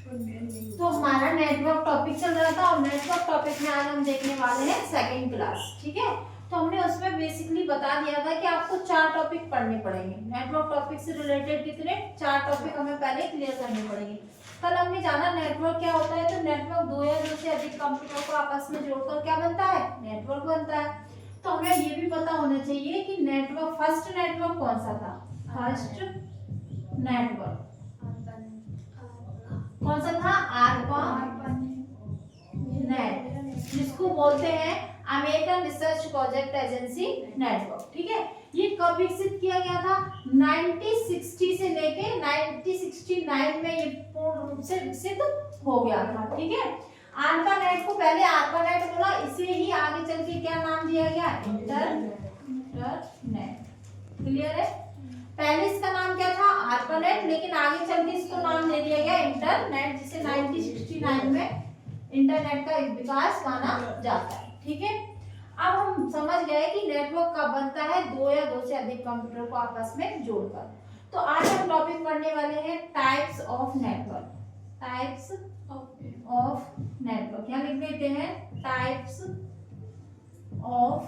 तो हमारा network topic चल रहा था और नेटवर्क टॉपिक में आज हम देखने वाले हैं सेकंड क्लास। ठीक है, तो हमने उसमें बेसिकली बता दिया था कि आपको 4 टॉपिक पढ़ने पड़ेंगे। नेटवर्क टॉपिक से रिलेटेड कितने 4 टॉपिक हमें पहले क्लियर करने पड़ेंगे। कल हमने जाना नेटवर्क क्या होता है, तो नेटवर्क 2 या 2 से अधिक कंप्यूटर को आपस में जोड़कर क्या बनता है, नेटवर्क बनता है। तो हमें ये भी पता होना चाहिए कि नेटवर्क फर्स्ट नेटवर्क कौन सा था। फर्स्ट नेटवर्क कौन सा था, ARPANET, जिसको बोलते हैं American research project agency network. ठीक है, ये कब विकसित किया गया था, 1960 से लेके 1969 में ये पूर्ण रूप से विकसित हो गया था। ठीक है, ARPANET को पहले ARPANET बोला, इसे ही आगे चल के क्या नाम दिया गया, इंटरनेट। क्लियर है, पहले इसका नाम क्या था, ARPANET, लेकिन आगे चल के इसको नाम दे दिया गया इंटरनेट, जिसे 1969 में इंटरनेट का एक विकास माना जाता है। ठीक है, अब हम समझ गए कि नेटवर्क कब बनता है, 2 या 2 से अधिक कंप्यूटर को आपस में जोड़कर। तो आज हम टॉपिक पढ़ने वाले हैं types of network. Types of network, यहाँ लिख देते हैं टाइप्स ऑफ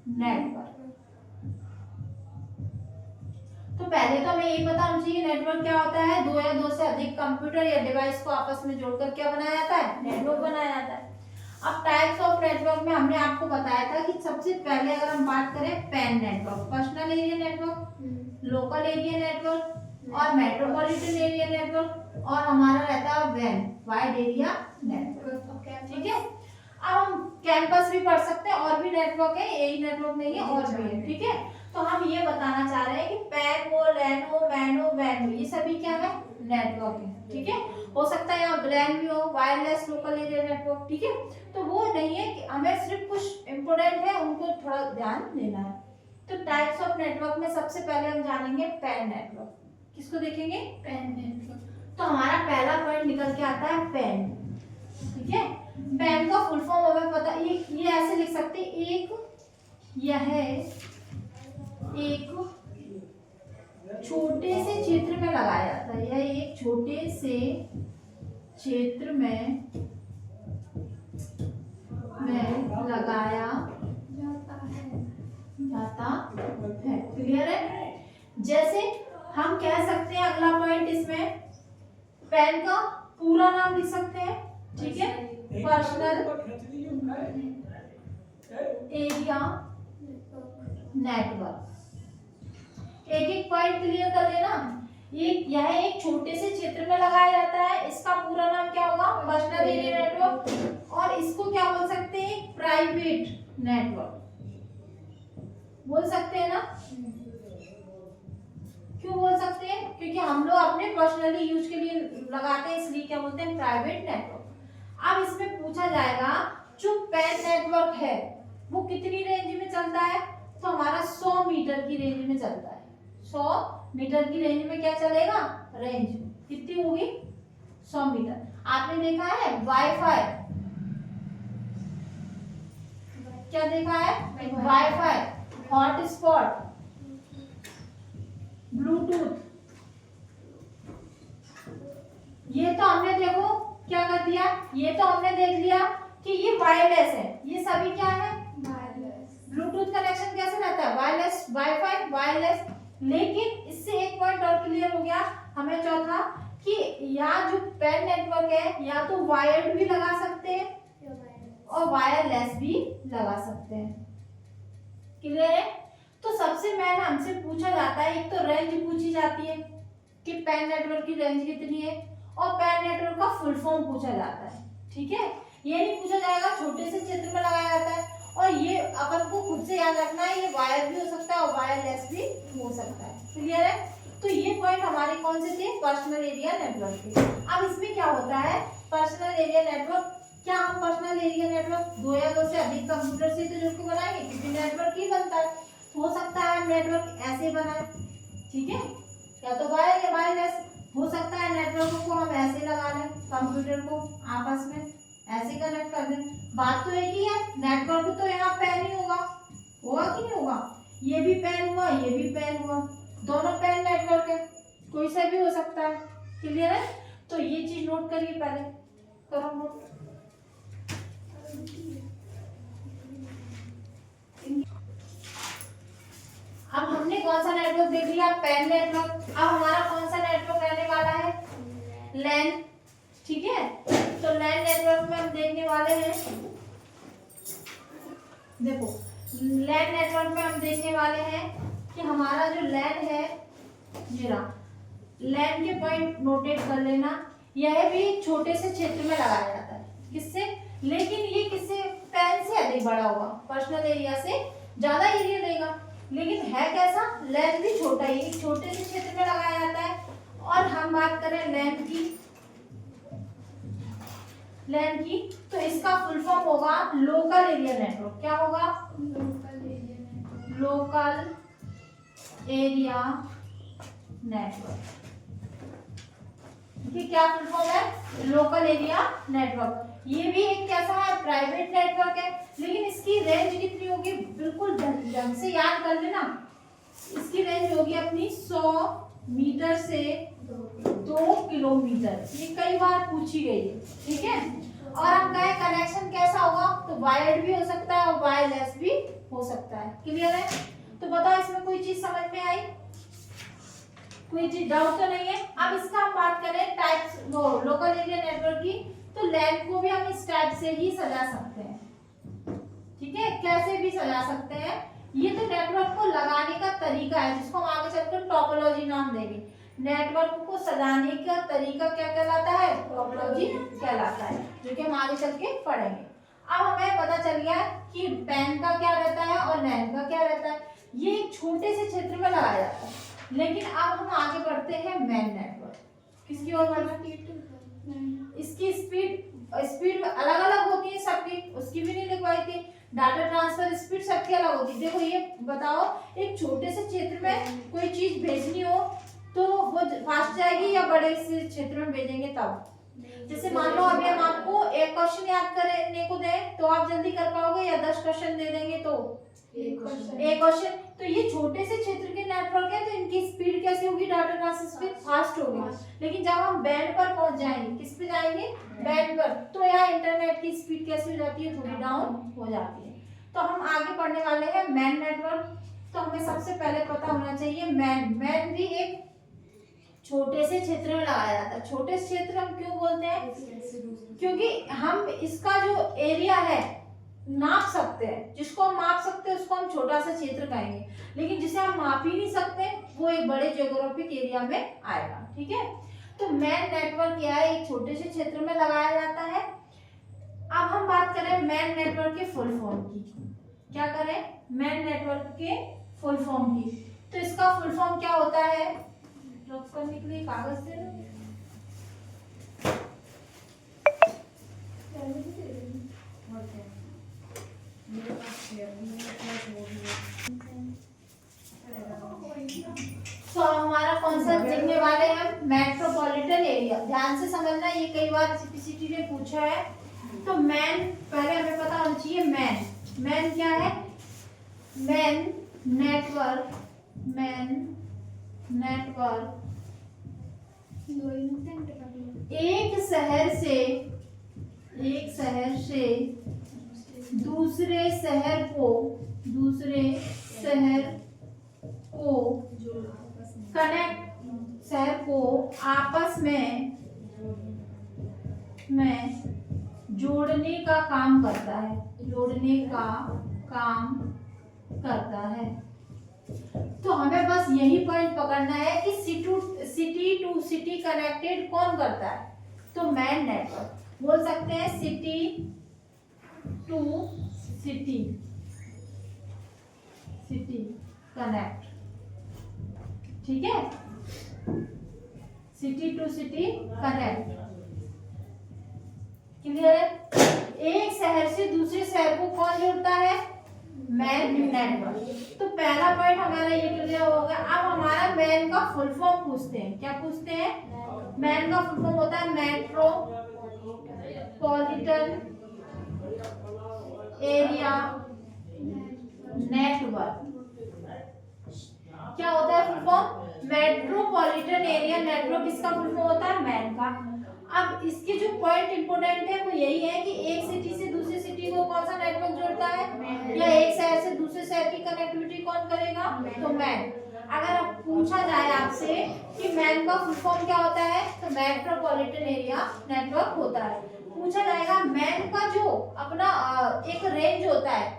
नेटवर्क। तो पहले तो हमें यही पता होना चाहिए नेटवर्क क्या होता है, 2 या 2 से अधिक कंप्यूटर या डिवाइस को आपस में जोड़कर क्या बनाया जाता है, नेटवर्क बनाया जाता है। अब टाइप्स ऑफ नेटवर्क में हमने आपको बताया था कि सबसे पहले अगर हम बात करें pan network, personal area network, local area network और मेट्रोपॉलिटन एरिया नेटवर्क, और हमारा रहता है वैन, वाइड एरिया नेटवर्क। ठीक है, अब हम कैंपस भी पढ़ सकते हैं, और भी नेटवर्क है, यही नेटवर्क नहीं है और भी है। ठीक है, तो हम ये बताना चाह रहे हैं कि पैन, वो, लैनो, मैनो, वैनो, ये सभी क्या है, नेटवर्क है। ठीक है, हो सकता है यहाँ ब्लैन भी हो, वायरलेस लोकल एरिया नेटवर्क। ठीक है, तो वो नहीं है कि हमें सिर्फ कुछ इंपोर्टेंट है उनको थोड़ा ध्यान देना है। तो टाइप्स ऑफ नेटवर्क में सबसे पहले हम जानेंगे पैन नेटवर्क। किसको देखेंगे, पैन नेटवर्क। तो हमारा पहला पॉइंट निकल के आता है पैन। ठीक है, पैन का फुल फॉर्म हमें पता, ये ऐसे लिख सकते हैं, एक छोटे से क्षेत्र में लगाया जाता है, यह एक छोटे से क्षेत्र में लगाया जाता है। क्लियर है, जैसे हम कह सकते हैं अगला पॉइंट इसमें, पैन का पूरा नाम लिख सकते हैं। ठीक है, पर्सनल एरिया नेटवर्क। एक एक पॉइंट क्लियर कर लेना। यह एक छोटे से क्षेत्र में लगाया जाता है, इसका पूरा नाम क्या होगा, पर्सनल एरिया नेटवर्क, और इसको क्या बोल सकते हैं, प्राइवेट नेटवर्क बोल सकते हैं ना। क्यों बोल सकते हैं, क्योंकि हम लोग अपने पर्सनली यूज के लिए लगाते हैं, इसलिए क्या बोलते हैं, प्राइवेट नेटवर्क। अब इसमें पूछा जाएगा जो पैन नेटवर्क है वो कितनी रेंज में चलता है, तो हमारा 100 मीटर की रेंज में चलता है। 100 मीटर की रेंज में क्या चलेगा, रेंज कितनी होगी, 100 मीटर। आपने देखा है वाईफाई, क्या देखा है, वाईफाई, हॉटस्पॉट, ब्लूटूथ, ये तो हमने देखो क्या कर दिया, ये तो हमने देख लिया कि ये वायरलेस है, ये सभी क्या है, ब्लूटूथ कनेक्शन कैसे रहता है, वायरलेस, वाईफाई वायरलेस। लेकिन इससे एक पॉइंट और क्लियर हो गया हमें चौथा, कि यहाँ जो पैन नेटवर्क है या तो वायर्ड भी लगा सकते हैं और वायरलेस भी लगा सकते हैं। क्लियर है, तो सबसे मेन हमसे पूछा जाता है, एक तो रेंज पूछी जाती है कि पैन नेटवर्क की रेंज कितनी है, और पैन नेटवर्क का फुल फॉर्म पूछा जाता है। ठीक है, ये नहीं पूछा जाएगा छोटे से क्षेत्र में लगाया जाता है, और ये अपन को खुद से याद रखना है, ये वायर भी हो सकता है और वायरलेस भी हो सकता है। क्लियर है, तो ये पॉइंट हमारे कौन से थे, पर्सनल एरिया नेटवर्क के। अब इसमें क्या होता है, पर्सनल एरिया नेटवर्क, क्या हम पर्सनल एरिया नेटवर्क 2 या 2 से अधिक कंप्यूटर से तो जुड़ के बनाएंगे, क्योंकि नेटवर्क ही बनता है। हो सकता है नेटवर्क ऐसे बनाए, ठीक है, या तो वायर या वायरलेस। हो सकता है नेटवर्क को हम ऐसे लगा लें, कंप्यूटर को आपस में ऐसे कनेक्ट कर दें। बात तो एक ही है, नेटवर्क तो यहाँ पैन ही होगा कि नहीं होगा, ये भी पैन हुआ, ये भी पैन हुआ, दोनों पैन नेटवर्क है, कोई सा भी हो सकता है। क्लियर है, तो ये चीज नोट करिए, पहले करो नोट। अब हमने कौन सा नेटवर्क देख लिया, पैन नेटवर्क। अब हमारा कौन सा नेटवर्क रहने वाला है, लैन। ठीक है, तो लैन नेटवर्क में हम देखने वाले हैं, देखो लैन नेटवर्क में हम देखने वाले हैं कि हमारा जो लैन है, मेरा लैन के पॉइंट नोटेट कर लेना। यह भी छोटे से क्षेत्र में लगाया जाता है, किससे, लेकिन ये किससे, पैन से अधिक बड़ा होगा, पर्सनल एरिया से ज्यादा एरिया देगा, लेकिन है कैसा, लैन भी छोटा ही, एक छोटे से क्षेत्र में लगाया जाता है। और हम बात करें लैन की, तो इसका फुल फॉर्म होगा लोकल एरिया नेटवर्क। क्या होगा, लोकल एरिया नेटवर्क। कि क्या फुल फॉर्म है, लोकल एरिया नेटवर्क। ये भी एक कैसा है, प्राइवेट नेटवर्क है, लेकिन इसकी रेंज कितनी होगी, बिल्कुल ढंग से याद कर लेना। इसकी रेंज होगी अपनी 100 मीटर से 2 किलोमीटर। ये कई बार पूछी गई है, ठीक है। और हम कहें कनेक्शन कैसा होगा, तो वायर्ड भी हो सकता है और वायरलेस भी हो सकता है। क्लियर है, तो बताओ इसमें कोई चीज समझ में आई, कोई चीज डाउट तो नहीं है। अब इसका हम बात करें टाइप्स, वो लोकल एरिया नेटवर्क की, तो लैन को भी हम इस टाइप से ही सजा सकते हैं, ठीक है, कैसे भी सजा सकते हैं। ये तो नेटवर्क को लगाने का तरीका है, जिसको हम आगे चलकर टोपोलॉजी नाम देंगे। नेटवर्क को सजाने का तरीका क्या कहलाता है, टोपोलॉजी कहलाता है, जो कि हम आगे चल के पढ़ेंगे। अब हमें पता चल गया कि पैन का क्या रहता है और लैन का क्या रहता है। ये एक छोटे से क्षेत्र में लगाया जाता है, लेकिन अब हम आगे बढ़ते हैं मैन नेटवर्क। किसकी ओर बढ़ना, इसकी स्पीड अलग अलग होती है सबकी, उसकी भी नहीं लिखवाई थी। डाटा ट्रांसफर स्पीड सबकी अलग होती है। देखो ये बताओ, एक छोटे से क्षेत्र में कोई चीज भेजनी हो तो वो फास्ट जाएगी या बड़े से क्षेत्र में भेजेंगे तब। जैसे मान लो अभी हम आपको एक क्वेश्चन याद करने को दें तो आप जल्दी कर पाओगे, या 10 क्वेश्चन दे देंगे तो एक क्वेश्चन। तो ये छोटे से क्षेत्र के नेटवर्क है, तो इनकी स्पीड कैसी होगी, डाटा ट्रांसफर स्पीड फास्ट होगी। लेकिन जब हम बैंड पर पहुंच जाएंगे, किस पे जाएंगे, बैंड पर, तो यहाँ इंटरनेट की स्पीड कैसी हो जाती है, थोड़ी डाउन हो जाती है। तो हम आगे पढ़ने वाले हैं मैन नेटवर्क। तो हमें सबसे पहले पता होना चाहिए मैन भी एक छोटे से क्षेत्र में लगाया जाता है। छोटे से क्षेत्र हम क्यों बोलते हैं, क्योंकि हम इसका जो एरिया है नाप सकते हैं, जिसको हम माप सकते हैं उसको हम छोटा सा क्षेत्र कहेंगे, लेकिन जिसे हम माप ही नहीं सकते वो एक बड़े जियोग्राफिक एरिया में आएगा, ठीक है। तो मैन नेटवर्क क्या है, एक छोटे से क्षेत्र में लगाया जाता है। अब हम बात करें मैन नेटवर्क के फुल फॉर्म की, क्या करें, मैन नेटवर्क के फुल फॉर्म की। तो इसका फुल फॉर्म क्या होता है, ड्रॉप करने के लिए कागज दे दो। तो हमारा कौन सा देखने वाले हैं, मेट्रोपॉलिटन एरिया। ध्यान से समझना, ये कई बार सीपीसीटी ने पूछा है। तो मैन पहले हमें पता होना चाहिए, मैन क्या है, मैन नेटवर्क एक शहर से दूसरे शहर को कनेक्ट, शहर को आपस में जोड़ने का काम करता है। तो हमें बस यही पॉइंट पकड़ना है कि सिटी टू सिटी कनेक्टेड कौन करता है, तो मैन नेटवर्क बोल सकते हैं, सिटी टू सिटी कनेक्ट, ठीक है, city to city connect. Clear है, एक शहर से दूसरे शहर को कौन जोड़ता है, मैन नेटवर्क। तो पहला पॉइंट हमारा ये क्लियर हो गया। अब हमारा मैन का फुल फॉर्म पूछते हैं, क्या पूछते हैं, मैन का फुल फॉर्म होता है मेट्रोपॉलिटन एरिया नेटवर्क। क्या होता है full form, metropolitan area network, इसका फुल फॉर्म होता है मैन का। अब इसके जो पॉइंट इंपोर्टेंट है वो यही है कि एक सिटी से दूसरी सिटी को कौन सा नेटवर्क जोड़ता है, या एक शहर से दूसरे शहर की कनेक्टिविटी कौन करेगा, तो मैन। अगर अब पूछा जाए आपसे कि मैन का फुल फॉर्म क्या होता है, तो मेट्रोपॉलिटन एरिया नेटवर्क होता है। पूछा जाएगा मैन का जो अपना एक रेंज होता है,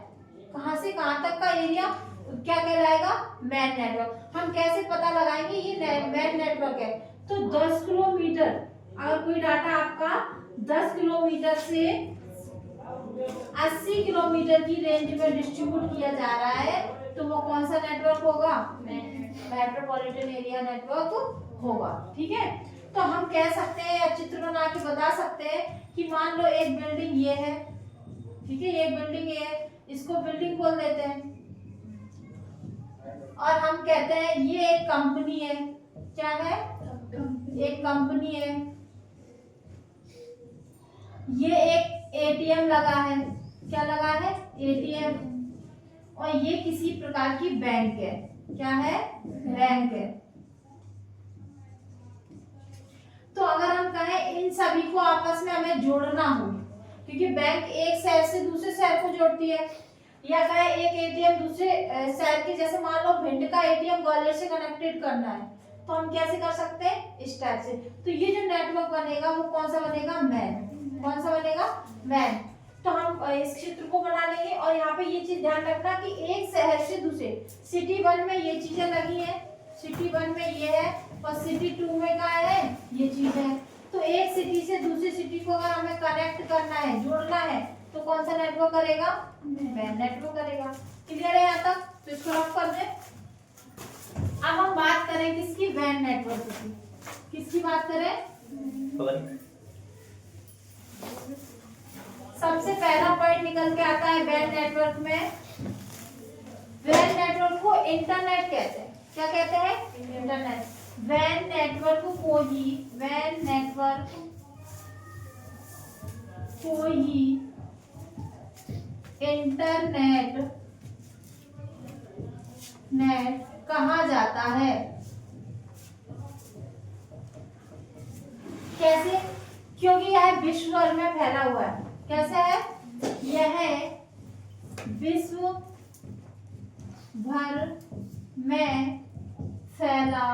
कहां से कहां तक का एरिया क्या कहलाएगा, मैन नेटवर्क। हम कैसे पता लगाएंगे ये मैन नेटवर्क है, तो 10 किलोमीटर, अगर कोई डाटा आपका 10 किलोमीटर से 80 किलोमीटर की रेंज में डिस्ट्रीब्यूट किया जा रहा है, तो वो कौन सा नेटवर्क होगा, मेट्रोपॉलिटन एरिया नेटवर्क होगा। ठीक है, तो हम कह सकते हैं या चित्र बना के बता सकते हैं कि मान लो एक बिल्डिंग ये है, ठीक है, ये बिल्डिंग ये है, इसको बिल्डिंग बोल देते हैं, और हम कहते हैं ये एक कंपनी है, क्या है, एक कंपनी है, ये एक एटीएम लगा है, क्या लगा है, एटीएम, और ये किसी प्रकार की बैंक है, क्या है, बैंक है। तो अगर हम कहें इन सभी को आपस में हमें जोड़ना हो, क्योंकि बैंक एक शहर से दूसरे शहर को जोड़ती है, या कहें एक एटीएम दूसरे शहर के, जैसे मान लो भिंड का एटीएम ग्वालियर से कनेक्टेड करना है, तो हम कैसे कर सकते हैं, इस टाइप से। तो ये जो नेटवर्क बनेगा वो कौन सा बनेगा, मैन। कौन सा बनेगा, मैन। तो हम इस चित्र को बना लेंगे, और यहाँ पे ये चीज ध्यान रखना कि एक शहर से दूसरे, सिटी 1 में ये चीजें लगी है, सिटी 1 में ये है, और सिटी 2 में क्या है, ये चीज है। तो एक सिटी से दूसरी सिटी को अगर हमें कनेक्ट करना है, जोड़ना है, तो कौन सा नेटवर्क करेगा, मैन नेटवर्क करेगा। क्लियर है यहाँ तक, तो इसको रफ कर दे। अब हम बात करें किसकी, वैन नेटवर्क की। किसकी बात करें, सबसे पहला पॉइंट निकल के आता है वैन नेटवर्क में, वैन नेटवर्क को इंटरनेट कहते हैं, क्या कहते हैं, इंटरनेट। वैन नेटवर्क को ही, वैन नेटवर्क को ही इंटरनेट नेट कहा जाता है। कैसे, क्योंकि यह विश्व भर में फैला हुआ है। कैसे है, यह विश्व भर में फैला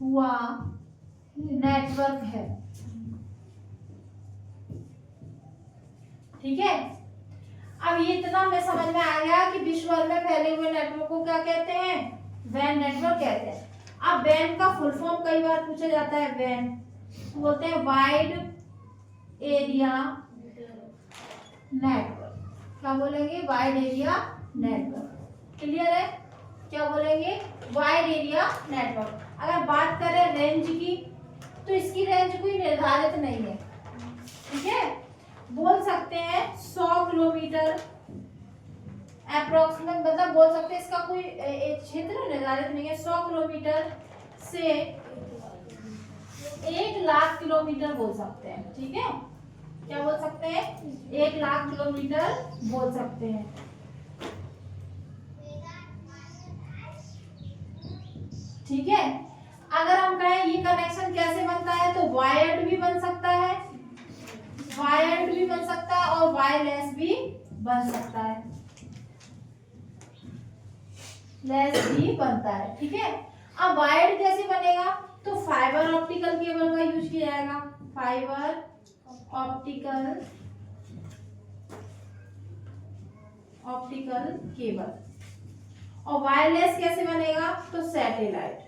हुआ नेटवर्क है। ठीक है, अब ये इतना हमें समझ में आ गया कि विश्व भर में फैले हुए नेटवर्क को क्या कहते हैं, वैन नेटवर्क कहते हैं। अब वैन का फुल फॉर्म कई बार पूछा जाता है, वैन बोलते हैं वाइड एरिया नेटवर्क। क्या बोलेंगे, वाइड एरिया नेटवर्क। क्लियर है, क्या बोलेंगे, वाइड एरिया नेटवर्क। अगर बात करें रेंज की, तो इसकी रेंज कोई निर्धारित नहीं है। ठीक है, बोल सकते हैं 100 किलोमीटर अप्रोक्सीमेट, मतलब बोल सकते हैं इसका कोई एक क्षेत्र निर्धारित नहीं है। 100 किलोमीटर से 1,00,000 किलोमीटर बोल सकते हैं। ठीक है, क्या बोल सकते हैं, 1,00,000 किलोमीटर बोल सकते हैं। ठीक है, अगर हम कहें ये कनेक्शन कैसे बनता है, तो वायर्ड भी बन सकता है, वायर्ड भी बन सकता है, और वायरलेस भी बन सकता है, लेस भी बनता है। ठीक है, अब वायर्ड कैसे बनेगा, तो फाइबर ऑप्टिकल केबल का यूज किया जाएगा, फाइबर ऑप्टिकल केबल। और वायरलेस कैसे बनेगा, तो सैटेलाइट।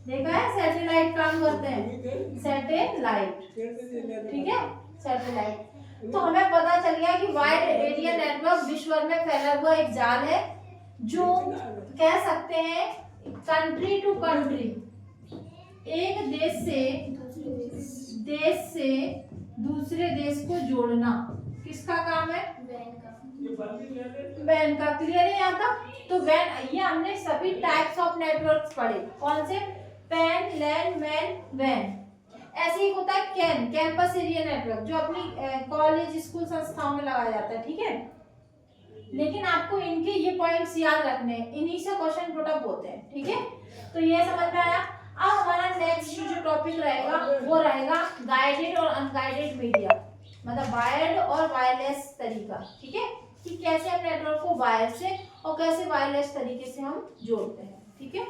देखा है, सैटेलाइट काम करते हैं, सैटेलाइट। ठीक है, सैटेलाइट। तो हमें पता चल गया कि वाइड एरिया नेटवर्क विश्व भर में फैला हुआ एक जाल है, जो कह सकते हैं कंट्री टू कंट्री, एक देश से दूसरे देश को जोड़ना किसका काम है, वैन का। क्लियर है यहाँ तक, तो वैन, ये हमने सभी टाइप्स ऑफ नेटवर्क्स पढ़े, कौन से, पैन, लैंड, मैन, वैन। ऐसे ही होता है कैन, कैंपस एरिया नेटवर्क, जो अपनी कॉलेज स्कूल संस्थाओं में लगाया जाता है। ठीक है, लेकिन आपको इनके ये पॉइंट्स याद रखने हैं, इन्हीं से क्वेश्चन पुट अप होते हैं। ठीक है, तो ये समझ में आया। अब हमारा नेक्स्ट जो टॉपिक टॉपिक रहेगा वो रहेगा गाइडेड और अनगाइडेड मीडिया, मतलब वायर्ड और वायरलेस तरीका, ठीक है, कि कैसे हम नेटवर्क को वायर से और कैसे वायरलेस तरीके से हम जोड़ते हैं, ठीक है।